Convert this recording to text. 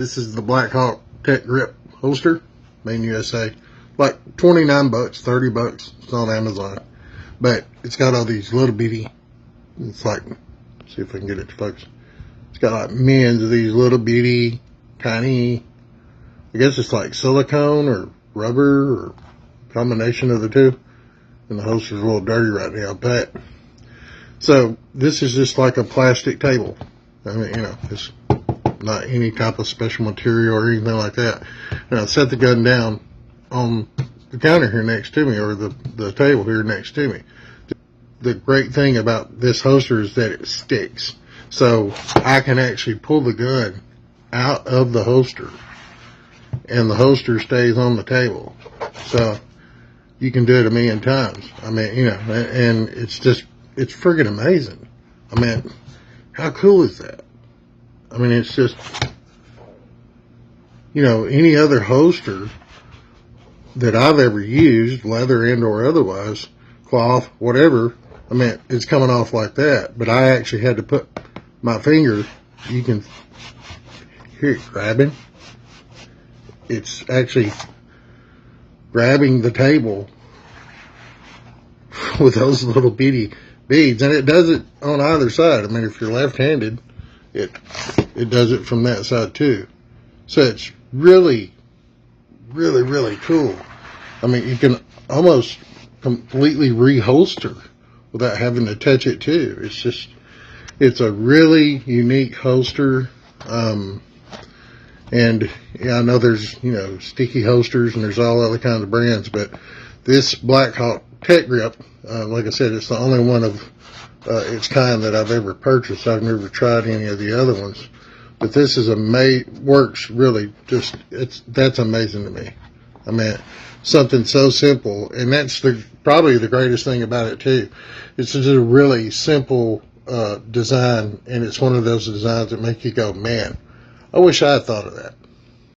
This is the Blackhawk TECGRIP holster, made in USA. Like 29 bucks, 30 bucks. It's on Amazon. But it's got all these little bitty, it's like, see if I can get it to focus. It's got like millions of these little bitty, tiny, I guess it's like silicone or rubber or combination of the two. And the holster's a little dirty right now, but so this is just like a plastic table. I mean, you know, it's not any type of special material or anything like that. And I set the gun down on the counter here next to me, or the table here next to me. The great thing about this holster is that it sticks. So I can actually pull the gun out of the holster and the holster stays on the table. So you can do it a million times. I mean, you know, and it's friggin' amazing. I mean, how cool is that? I mean, it's just, you know, any other holster that I've ever used, leather and or otherwise, cloth, whatever, I mean, it's coming off like that. But I actually had to put my finger, you can hear it grabbing. It's actually grabbing the table with those little bitty beads. And it does it on either side. I mean, if you're left-handed, it does it from that side too. So it's really, really, really cool. I mean, you can almost completely reholster without having to touch it too. It's just, it's a really unique holster. And yeah, I know there's, you know, sticky holsters and there's all other kinds of brands, but this Blackhawk TECGRIP, like I said, it's the only one of its kind that I've ever purchased. I've never tried any of the other ones, but this is works really just, that's amazing to me. I mean, something so simple, and that's probably the greatest thing about it too. It's just a really simple design, and it's one of those designs that make you go, man, I wish I had thought of that.